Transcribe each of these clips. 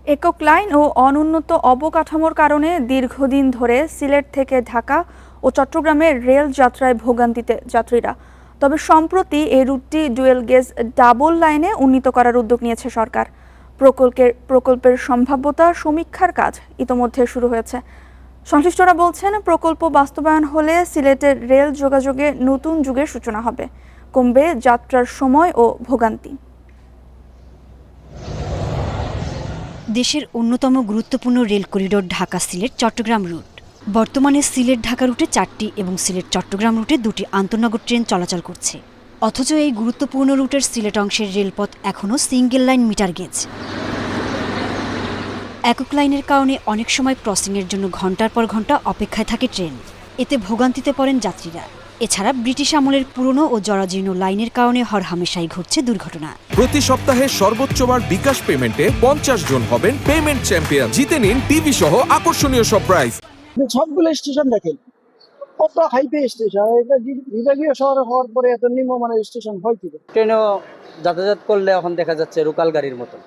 একক লাইন ও অনুন্নত অবকাঠামোর কারণে দীর্ঘদিন ধরে সিলেট থেকে ঢাকা ও চট্টগ্রামে রেল যাত্রায় ভোগান্তিতে যাত্রীরা। তবে সম্প্রতি এই রুটটি ডুয়েল গেজ ডাবল লাইনে উন্নীত করার উদ্যোগ নিয়েছে সরকার। প্রকল্পের সম্ভাব্যতা সমীক্ষার কাজ ইতোমধ্যে শুরু হয়েছে। সংশ্লিষ্টরা বলছেন, প্রকল্প বাস্তবায়ন হলে সিলেটের রেল যোগাযোগে নতুন যুগের সূচনা হবে, কমবে যাত্রার সময় ও ভোগান্তি। দেশের অন্যতম গুরুত্বপূর্ণ rail corridor Dhaka Sylhet Chittagong route. বর্তমানে সিলেট ঢাকা রুটে 4টি এবং সিলেট চট্টগ্রাম রুটে 2টি আন্তঃনগর ট্রেন চলাচল করছে। অথচ এই গুরুত্বপূর্ণ রুটের সিলেট অংশের রেলপথ এখনও সিঙ্গেল লাইন মিটার গেজ। একক লাইনের কারণে অনেক সময় ক্রসিংয়ের জন্য ঘন্টার পর ঘন্টা অপেক্ষায় থাকে ট্রেন। এতে ভোগান্তিতে পড়েন যাত্রীরা। এছাড়া ব্রিটিশ আমলের পুরনো ও জরাজীর্ণ লাইনের কারণে হরহামেশাই ঘটছে দুর্ঘটনা। প্রতি সপ্তাহে সর্বোচ্চবার বিকাশ পেমেন্টে 50 জন হবেন পেমেন্ট চ্যাম্পিয়ন। জিতে নিন টিভি সহ আকর্ষণীয় সব প্রাইজ। সবগুলো স্টেশন দেখেন, কত হাইপে স্টেশন। এটা বিভাগীয় শহর হওয়ার পরে এত নিম্নমানের স্টেশন হয় কি? ট্রেনেও যাতায়াত করলে এখন দেখা যাচ্ছে লোকাল গাড়ির মতো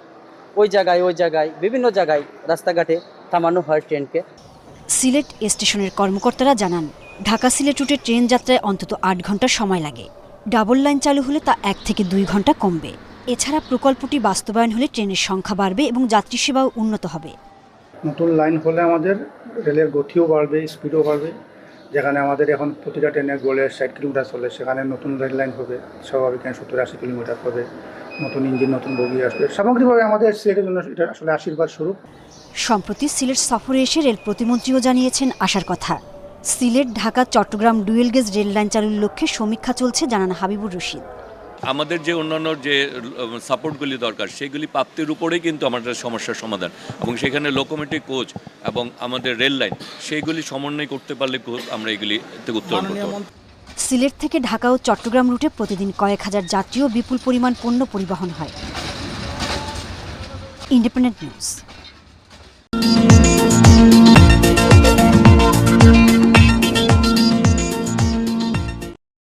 ওই জায়গায় বিভিন্ন জায়গায় রাস্তাঘাটে থামানো হয় ট্রেনকে। সিলেট স্টেশনের কর্মকর্তারা জানান, ঢাকা সিলেট রুটে ট্রেন যাত্রায় অন্তত 8 ঘন্টা সময় লাগে। ডাবল লাইন চালু হলে তা 1 থেকে 2 ঘন্টা কমবে। এছাড়া প্রকল্পটি বাস্তবায়ন হলে ট্রেনের সংখ্যা বাড়বে এবং যাত্রী সেবাও উন্নত হবে। নতুন লাইন হলে আমাদের রেলের গতিও বাড়বে, স্পিডও বাড়বে। যেখানে আমাদের এখন প্রতিটা ট্রেনে গড়ে 60 কিলোমিটার চলে, সেখানে নতুন রেল লাইন হবে, স্বাভাবিক 70-80 কিলোমিটার হবে। নতুন ইঞ্জিন, নতুন বগি আসবে। সামগ্রিকভাবে আমাদের সিলেটের জন্য এটা আসলে আশীর্বাদ স্বরূপ। সম্প্রতি সিলেট সফরে এসে রেল প্রতিমন্ত্রীও জানিয়েছেন আশার কথা। Sylhet Dhaka Chittagong dual gauge rail line চালুর লক্ষ্যে সমীক্ষা চলছে, জানান হাবিবুর রশিদ। আমাদের যে অন্যান্য যে সাপোর্টগুলি দরকার সেগুলি প্রাপ্তির উপরেই কিন্তু আমাদের সমস্যার সমাধান, এবং সেখানে লোকোমোটিভ কোচ এবং আমাদের রেল লাইন সেইগুলি সমন্বয় করতে পারলে আমরা এগুলি থেকে উত্তরণ করতে পারব। সিলেট থেকে ঢাকা ও চট্টগ্রাম রুটে প্রতিদিন কয়েক হাজার যাত্রী ও বিপুল পরিমাণ পণ্য পরিবহন হয়। Independent news.